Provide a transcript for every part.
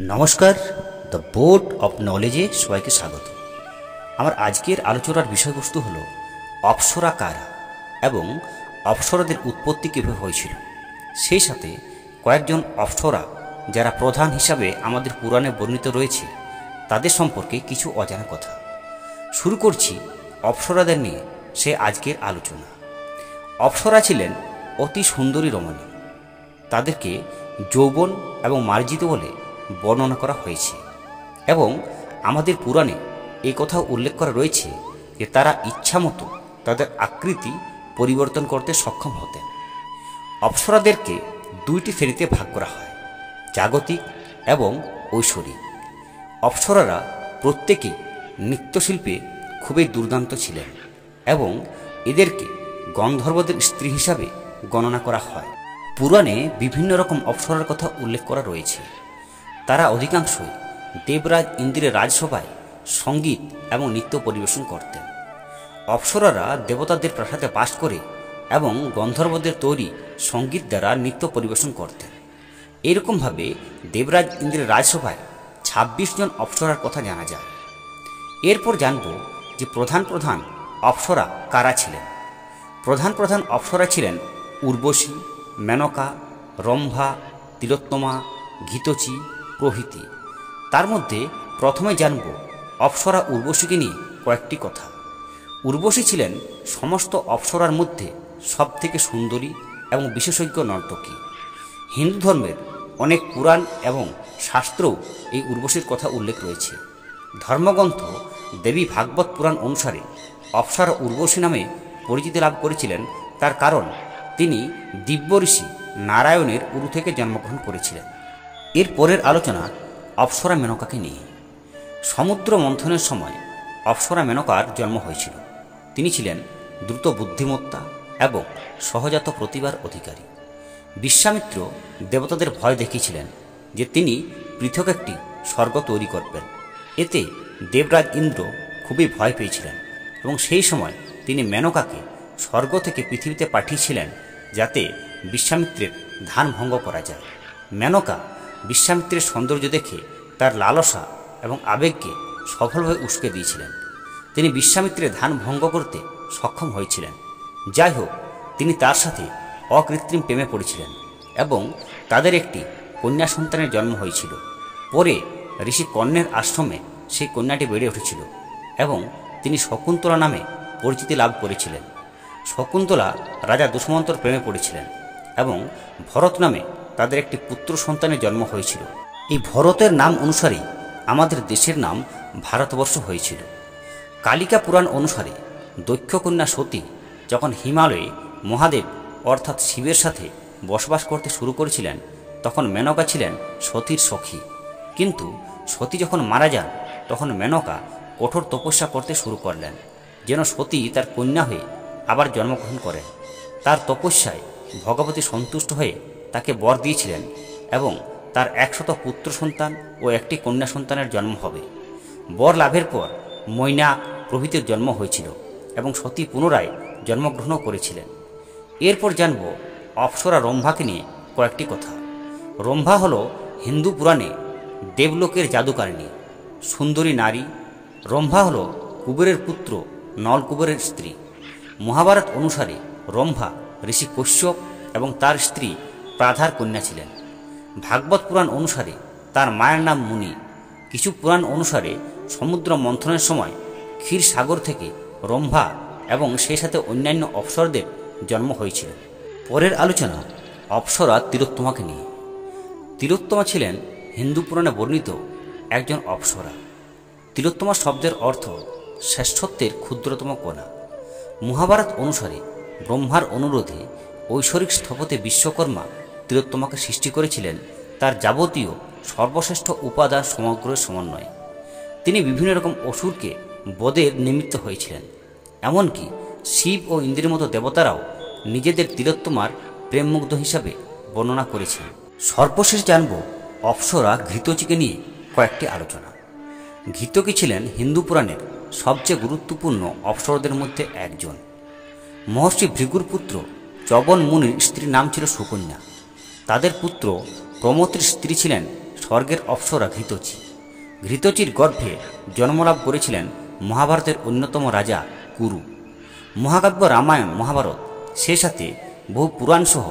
নমস্কার, the board of নলেজে সবাইকে স্বাগত। আমার আজকের আলোচনার বিষয়বস্তু হল অপ্সরা কারা এবং অপ্সরাদের উৎপত্তি কীভাবে হয়েছিল, সেই সাথে কয়েকজন অপ্সরা যারা প্রধান হিসাবে আমাদের পুরাণে বর্ণিত রয়েছে তাদের সম্পর্কে কিছু অজানা কথা। শুরু করছি অপ্সরাদের নিয়ে সে আজকের আলোচনা। অপ্সরা ছিলেন অতি সুন্দরী রমণী। তাদেরকে যৌবন এবং মার্জিত বলে বর্ণনা করা হয়েছে এবং আমাদের পুরাণে এই কথাও উল্লেখ করা রয়েছে যে তারা ইচ্ছামতো তাদের আকৃতি পরিবর্তন করতে সক্ষম হতেন। অপ্সরাদেরকে দুইটি শ্রেণীতে ভাগ করা হয়, জাগতিক এবং ঐশ্বরিক। অপ্সরারা প্রত্যেকেই নৃত্যশিল্পে খুবই দুর্দান্ত ছিলেন এবং এদেরকে গন্ধর্বদের স্ত্রী হিসাবে গণনা করা হয়। পুরাণে বিভিন্ন রকম অপ্সরার কথা উল্লেখ করা রয়েছে। তারা অধিকাংশই দেবরাজ ইন্দ্রের রাজসভায় সঙ্গীত এবং নৃত্য পরিবেশন করতেন। অপ্সরারা দেবতাদের প্রাসাদে বাস করে এবং গন্ধর্বদের তৈরি সঙ্গীত দ্বারা নৃত্য পরিবেশন করতেন। এরকমভাবে দেবরাজ ইন্দ্রের রাজসভায় ২৬ জন অপ্সরার কথা জানা যায়। এরপর জানব যে প্রধান প্রধান অপ্সরা কারা ছিলেন। প্রধান প্রধান অপ্সরা ছিলেন উর্বশী, মেনকা, রম্ভা, তিলোত্তমা, ঘৃতচী প্রভৃতি। তার মধ্যে প্রথমে জানব অপ্সরা উর্বশীকে নিয়ে কয়েকটি কথা। উর্বশী ছিলেন সমস্ত অপ্সরার মধ্যে সবথেকে সুন্দরী এবং বিশেষজ্ঞ নর্তকী। হিন্দু ধর্মের অনেক পুরাণ এবং শাস্ত্রেও এই উর্বশীর কথা উল্লেখ রয়েছে। ধর্মগ্রন্থ দেবী ভাগবত পুরাণ অনুসারে অপ্সরা উর্বশী নামে পরিচিতি লাভ করেছিলেন, তার কারণ তিনি দিব্য ঋষি নারায়ণের উরু থেকে জন্মগ্রহণ করেছিলেন। এর পরের আলোচনা অপ্সরা মেনকাকে নিয়ে। সমুদ্র মন্থনের সময় অপ্সরা মেনকার জন্ম হয়েছিল। তিনি ছিলেন দ্রুত বুদ্ধিমত্তা এবং সহজাত প্রতিভার অধিকারী। বিশ্বামিত্র দেবতাদের ভয় দেখিয়েছিলেন যে তিনি পৃথক একটি স্বর্গ তৈরি করবেন। এতে দেবরাজ ইন্দ্র খুবই ভয় পেয়েছিলেন এবং সেই সময় তিনি মেনকাকে স্বর্গ থেকে পৃথিবীতে পাঠিয়েছিলেন যাতে বিশ্বামিত্রের ধ্যান ভঙ্গ করা যায়। মেনকা বিশ্বামিত্রের সৌন্দর্য দেখে তার লালসা এবং আবেগকে সফলভাবে উস্কে দিয়েছিলেন। তিনি বিশ্বামিত্রের ধ্যান ভঙ্গ করতে সক্ষম হয়েছিলেন। যাই হোক, তিনি তার সাথে অকৃত্রিম প্রেমে পড়েছিলেন এবং তাদের একটি কন্যা সন্তানের জন্ম হয়েছিল। পরে ঋষি কর্ণের আশ্রমে সেই কন্যাটি বেড়ে উঠেছিল এবং তিনি শকুন্তলা নামে পরিচিতি লাভ করেছিলেন। শকুন্তলা রাজা দুষ্মন্তর প্রেমে পড়েছিলেন এবং ভরত নামে তাদের একটি পুত্র সন্তানের জন্ম হয়েছিল। এই ভরতের নাম অনুসারেই আমাদের দেশের নাম ভারতবর্ষ হয়েছিল। কালিকা পুরাণ অনুসারে দক্ষকন্যা সতী যখন হিমালয়ে মহাদেব অর্থাৎ শিবের সাথে বসবাস করতে শুরু করেছিলেন তখন মেনকা ছিলেন সতীর সখী। কিন্তু সতী যখন মারা যান তখন মেনকা কঠোর তপস্যা করতে শুরু করলেন যেন সতী তার কন্যা হয়ে আবার জন্মগ্রহণ করেন। তার তপস্যায় ভগবতী সন্তুষ্ট হয়ে তাকে বর দিয়েছিলেন এবং তার ১০০ পুত্র সন্তান ও একটি কন্যা সন্তানের জন্ম হবে। বর লাভের পর মৈনাক প্রভৃতির জন্ম হয়েছিল এবং সতী পুনরায় জন্মগ্রহণও করেছিলেন। এরপর জানব অপ্সরা রম্ভাকে নিয়ে কয়েকটি কথা। রম্ভা হল হিন্দু পুরাণে দেবলোকের জাদুকারিণী, সুন্দরী নারী। রম্ভা হল কুবেরের পুত্র নলকুবেরের স্ত্রী। মহাভারত অনুসারে রম্ভা ঋষি কশ্যপ এবং তার স্ত্রী প্রাধার কন্যা ছিলেন। ভাগবত পুরাণ অনুসারে তার মায়ের নাম মুনি। কিছু পুরাণ অনুসারে সমুদ্র মন্থনের সময় ক্ষীর সাগর থেকে রম্ভা এবং সেই সাথে অন্যান্য অপ্সরদের জন্ম হয়েছিল। পরের আলোচনা অপ্সরা তিলোত্তমাকে নিয়ে। তিলোত্তমা ছিলেন হিন্দু পুরাণে বর্ণিত একজন অপ্সরা। তিলোত্তমা শব্দের অর্থ শ্রেষ্ঠত্বের ক্ষুদ্রতম কণা। মহাভারত অনুসারে ব্রহ্মার অনুরোধে ঐশ্বরিক স্থপতি বিশ্বকর্মা তিলোত্তমাকে সৃষ্টি করেছিলেন তার যাবতীয় সর্বশ্রেষ্ঠ উপাদান সমগ্রের সমন্বয়ে। তিনি বিভিন্ন রকম অসুরকে বধের নিমিত্ত হয়েছিলেন। এমনকি শিব ও ইন্দ্রের মতো দেবতারাও নিজেদের তিলোত্তমার প্রেমমুগ্ধ হিসাবে বর্ণনা করেছেন। সর্বশেষ জানব অপ্সরা ঘৃতচীকে নিয়ে কয়েকটি আলোচনা। ঘৃতকী ছিলেন হিন্দু পুরাণের সবচেয়ে গুরুত্বপূর্ণ অপ্সরদের মধ্যে একজন। মহর্ষি ভৃগুর পুত্র চবন মুনির স্ত্রীর নাম ছিল সুকন্যা। তাদের পুত্র প্রমথের স্ত্রী ছিলেন স্বর্গের অপ্সরা ঘৃতচি। ঘৃতচির গর্ভে জন্মলাভ করেছিলেন মহাভারতের অন্যতম রাজা কুরু। মহাকাব্য রামায়ণ, মহাভারত, সে সাথে বহু পুরাণসহ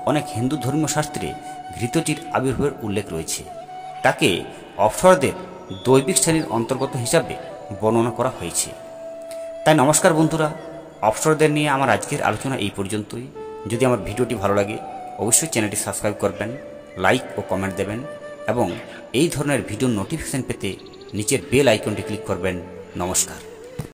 অনেক হিন্দু ধর্মীয় শাস্ত্রে ঘৃতচির আবির্ভাবের উল্লেখ রয়েছে। তাকে অপ্সরাদের দৈবিক শ্রেণীর অন্তর্গত হিসাবে বর্ণনা করা হয়েছে। তাই নমস্কার বন্ধুরা, অপ্সরাদের নিয়ে আমার আজকের আলোচনা এই পর্যন্তই। যদি আমার ভিডিওটি ভালো লাগে অবশ্যই চ্যানেলটি সাবস্ক্রাইব করবেন, লাইক ও কমেন্ট দেবেন এবং এই ধরনের ভিডিও নোটিফিকেশন পেতে নিচের বেল আইকনটি ক্লিক করবেন। নমস্কার।